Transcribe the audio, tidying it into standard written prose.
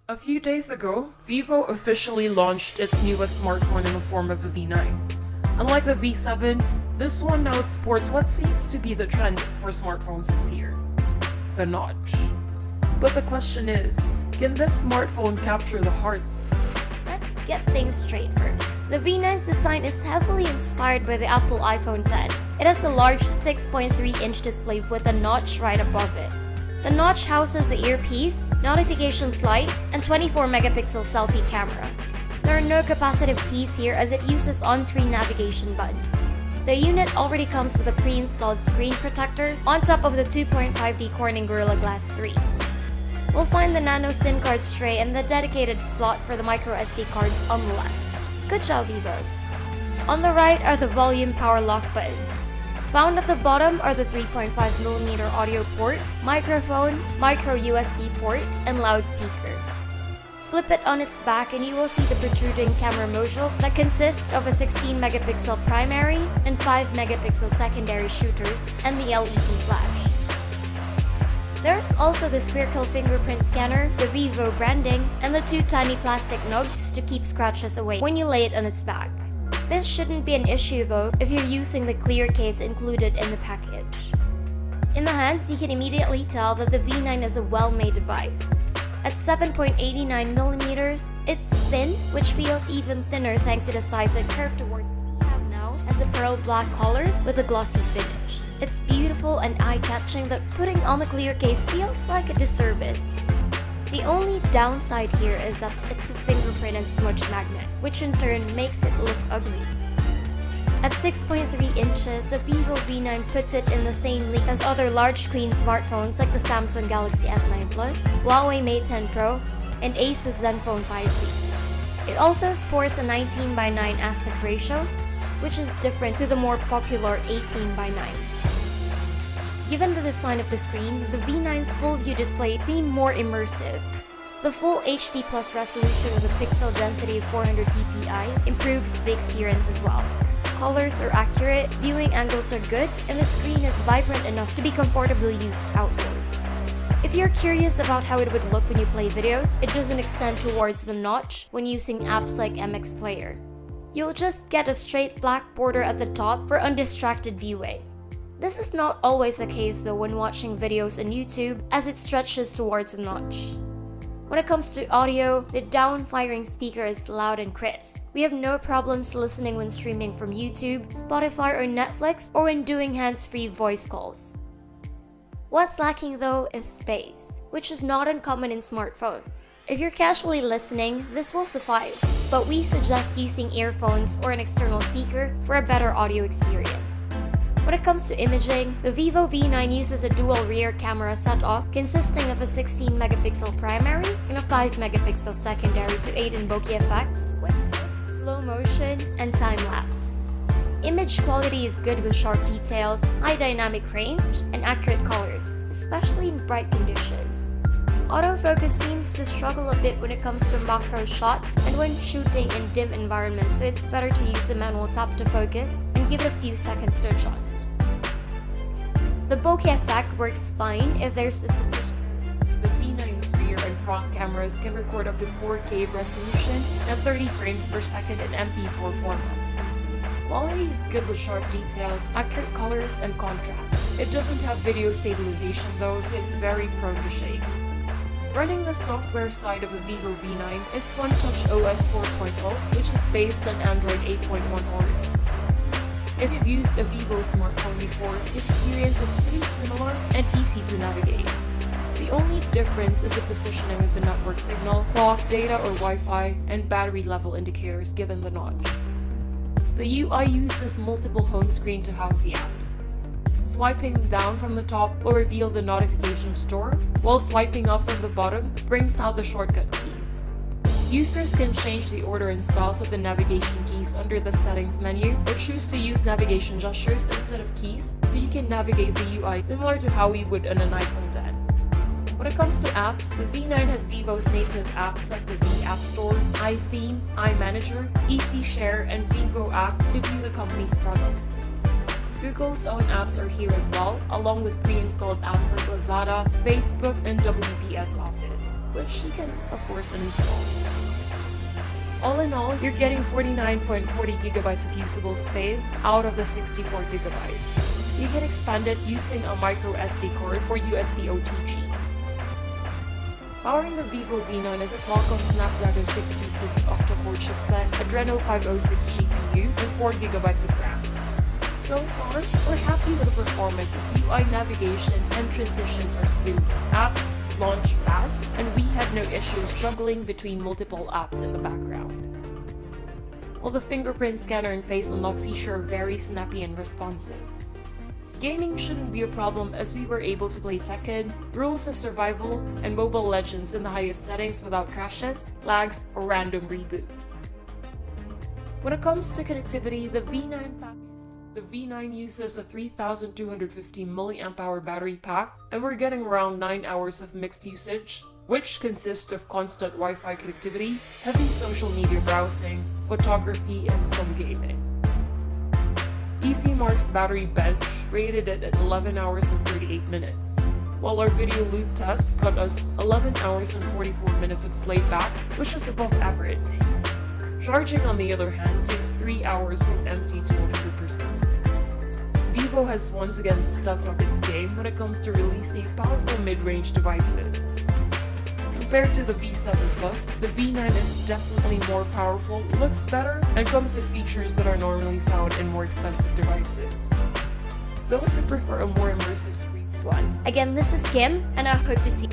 A few days ago, Vivo officially launched its newest smartphone in the form of the V9. Unlike the V7, this one now sports what seems to be the trend for smartphones this year: the notch. But the question is, can this smartphone capture the hearts? Let's get things straight first. The V9's design is heavily inspired by the Apple iPhone X. It has a large 6.3-inch display with a notch right above it. The notch houses the earpiece, notifications light, and 24-megapixel selfie camera. There are no capacitive keys here as it uses on-screen navigation buttons. The unit already comes with a pre-installed screen protector on top of the 2.5D Corning Gorilla Glass 3. We'll find the nano SIM card tray and the dedicated slot for the microSD card on the left. Good job, Vivo. On the right are the volume power lock buttons. Found at the bottom are the 3.5mm audio port, microphone, micro USB port, and loudspeaker. Flip it on its back and you will see the protruding camera module that consists of a 16-megapixel primary and 5-megapixel secondary shooters and the LED flash. There's also the spherical fingerprint scanner, the Vivo branding, and the two tiny plastic knobs to keep scratches away when you lay it on its back. This shouldn't be an issue though if you're using the clear case included in the package. In the hands, you can immediately tell that the V9 is a well-made device. At 7.89mm, it's thin, which feels even thinner thanks to the size and curve towards what we have now as a pearl black color with a glossy finish. It's beautiful and eye-catching that putting on the clear case feels like a disservice. The only downside here is that it's a fingerprint and smudge magnet, which in turn makes it look ugly. At 6.3 inches, the Vivo V9 puts it in the same league as other large-screen smartphones like the Samsung Galaxy S9 Plus, Huawei Mate 10 Pro, and Asus Zenfone 5C. It also sports a 19:9 aspect ratio, which is different to the more popular 18:9. Given the design of the screen, the V9's full-view display seems more immersive. The full HD Plus resolution with a pixel density of 400 ppi improves the experience as well. Colors are accurate, viewing angles are good, and the screen is vibrant enough to be comfortably used outdoors. If you're curious about how it would look when you play videos, it doesn't extend towards the notch when using apps like MX Player. You'll just get a straight black border at the top for undistracted viewing. This is not always the case though when watching videos on YouTube, as it stretches towards the notch. When it comes to audio, the down-firing speaker is loud and crisp. We have no problems listening when streaming from YouTube, Spotify or Netflix, or when doing hands-free voice calls. What's lacking though is space, which is not uncommon in smartphones. If you're casually listening, this will suffice, but we suggest using earphones or an external speaker for a better audio experience. When it comes to imaging, the Vivo V9 uses a dual rear camera setup consisting of a 16-megapixel primary and a 5-megapixel secondary to aid in bokeh effects, slow motion, and time-lapse. Image quality is good with sharp details, high dynamic range, and accurate colors, especially in bright conditions. Autofocus seems to struggle a bit when it comes to macro shots and when shooting in dim environments, so it's better to use the manual tap to focus and give it a few seconds to adjust. The bokeh effect works fine if there's a sufficient. The V9's rear and front cameras can record up to 4K resolution and 30 frames per second in MP4 format. Quality is good with sharp details, accurate colors, and contrast. It doesn't have video stabilization though, so it's very prone to shakes. Running the software side of the Vivo V9 is FunTouch OS 4.0, which is based on Android 8.1 Oreo. If you've used a Vivo smartphone before, the experience is pretty similar and easy to navigate. The only difference is the positioning of the network signal, clock, data or Wi-Fi, and battery level indicators given the notch. The UI uses multiple home screen to house the apps. Swiping down from the top will reveal the notification store, while swiping up from the bottom brings out the shortcut keys. Users can change the order and styles of the navigation keys under the settings menu, or choose to use navigation gestures instead of keys, so you can navigate the UI similar to how we would on an iPhone X. When it comes to apps, the V9 has Vivo's native apps like the V App Store, iTheme, iManager, Easy Share, and Vivo App to view the company's products. Google's own apps are here as well, along with pre-installed apps like Lazada, Facebook, and WPS Office. which you can of course uninstall. All in all, you're getting 49.40 gigabytes of usable space out of the 64 gigabytes. You can expand it using a micro SD card or USB OTG. Powering the Vivo V9 is a Qualcomm Snapdragon 626 octa-core chipset, Adreno 506 GPU, and 4 gigabytes of RAM. So far, we're happy with the performance as UI navigation and transitions are smooth. Apps launch fast, and we had no issues juggling between multiple apps in the background. While the fingerprint scanner and face unlock feature are very snappy and responsive. Gaming shouldn't be a problem as we were able to play Tekken, Rules of Survival, and Mobile Legends in the highest settings without crashes, lags, or random reboots. When it comes to connectivity, the V9 uses a 3250 mAh battery pack, and we're getting around 9 hours of mixed usage, which consists of constant Wi-Fi connectivity, heavy social media browsing, photography, and some gaming. PC Mark's battery bench rated it at 11 hours and 38 minutes, while our video loop test got us 11 hours and 44 minutes of playback, which is above average. Charging, on the other hand, takes 3 hours from empty to 100%. Vivo has once again stepped up its game when it comes to releasing powerful mid-range devices. Compared to the V7 Plus, the V9 is definitely more powerful, looks better, and comes with features that are normally found in more expensive devices. Those who prefer a more immersive screen. Again, this is Kim, and I hope to see